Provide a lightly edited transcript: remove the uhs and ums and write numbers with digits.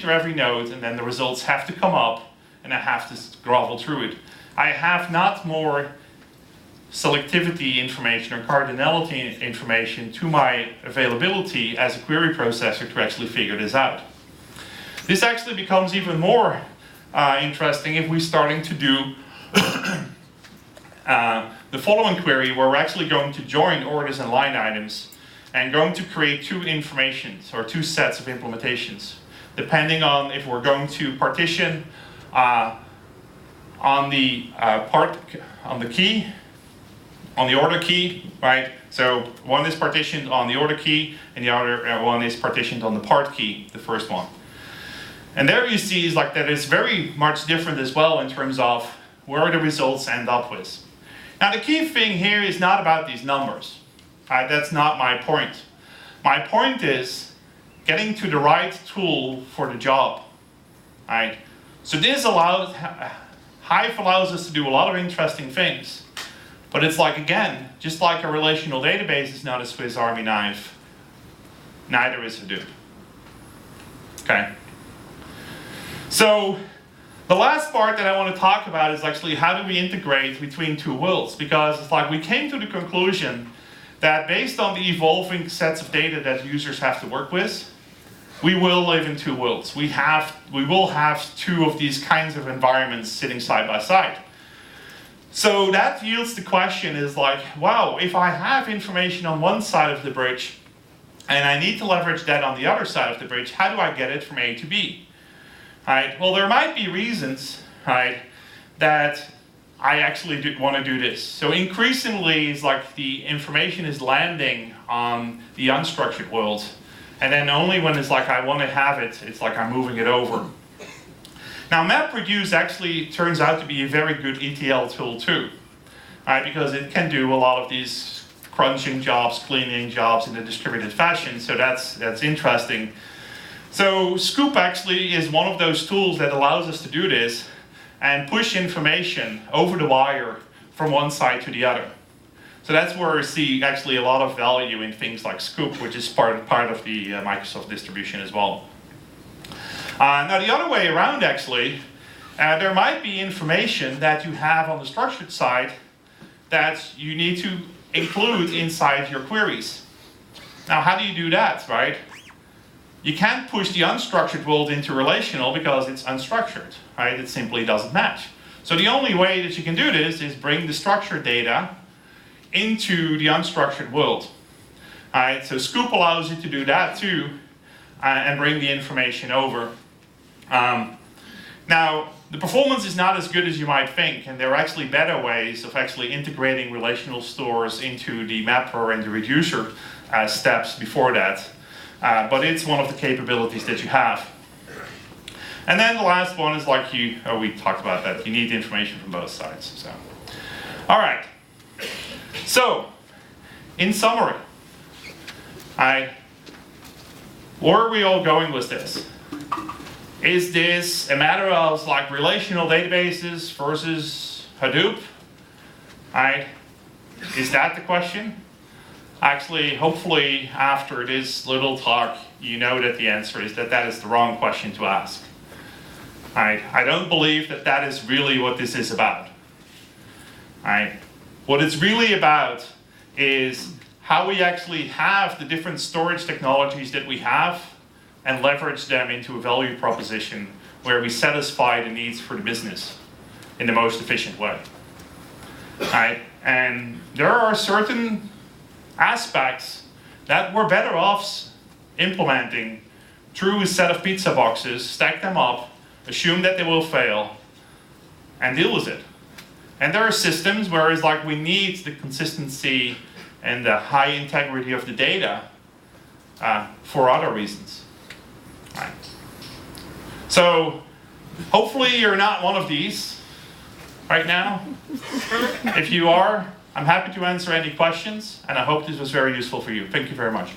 every node, and then the results have to come up, and I have to grovel through it. I have not more selectivity information or cardinality information to my availability as a query processor to actually figure this out. This actually becomes even more interesting if we're starting to do the following query, where we're actually going to join orders and line items and going to create two informations or two sets of implementations, depending on if we're going to partition on the key, on the order key, right? So one is partitioned on the order key, and the other one is partitioned on the part key, the first one. And there you see is like that is very much different as well in terms of where the results end up with. Now the key thing here is not about these numbers. That's not my point. My point is getting to the right tool for the job. Right? So this allows, Hive allows us to do a lot of interesting things. But it's like, again, just like a relational database is not a Swiss Army knife, neither is Hadoop. Okay. So the last part that I want to talk about is actually how do we integrate between two worlds, because it's like we came to the conclusion that based on the evolving sets of data that users have to work with, we will live in two worlds. We will have two of these kinds of environments sitting side by side. So that yields the question is like, wow, if I have information on one side of the bridge and I need to leverage that on the other side of the bridge, how do I get it from A to B? Right? Well, there might be reasons, right, that I actually want to do this. So increasingly, it's like the information is landing on the unstructured world, and then only when it's like I want to have it, it's like I'm moving it over. Now, MapReduce actually turns out to be a very good ETL tool too, right, because it can do a lot of these crunching jobs, cleaning jobs in a distributed fashion, so that's interesting. So Sqoop actually is one of those tools that allows us to do this and push information over the wire from one side to the other. So that's where we see actually a lot of value in things like Sqoop, which is part of the Microsoft distribution as well. Now the other way around actually, there might be information that you have on the structured side that you need to include inside your queries. Now how do you do that, right? You can't push the unstructured world into relational because it's unstructured, right? It simply doesn't match. So the only way that you can do this is bring the structured data into the unstructured world. Right? So Sqoop allows you to do that too, and bring the information over. Now, the performance is not as good as you might think, and there are actually better ways of actually integrating relational stores into the mapper and the reducer steps before that. But it's one of the capabilities that you have. And then the last one is like we talked about that. You need information from both sides. So, all right. So, in summary, where are we all going with this? Is this a matter of like relational databases versus Hadoop? Is that the question? Actually, hopefully, after this little talk, you know that the answer is that is the wrong question to ask. I don't believe that is really what this is about. What it's really about is how we actually have the different storage technologies that we have and leverage them into a value proposition where we satisfy the needs for the business in the most efficient way. And there are certain aspects that we're better off implementing through a set of pizza boxes, stack them up, assume that they will fail, and deal with it. And there are systems where it's like we need the consistency and the high integrity of the data for other reasons. Right. So hopefully you're not one of these right now. If you are, I'm happy to answer any questions, and I hope this was very useful for you. Thank you very much.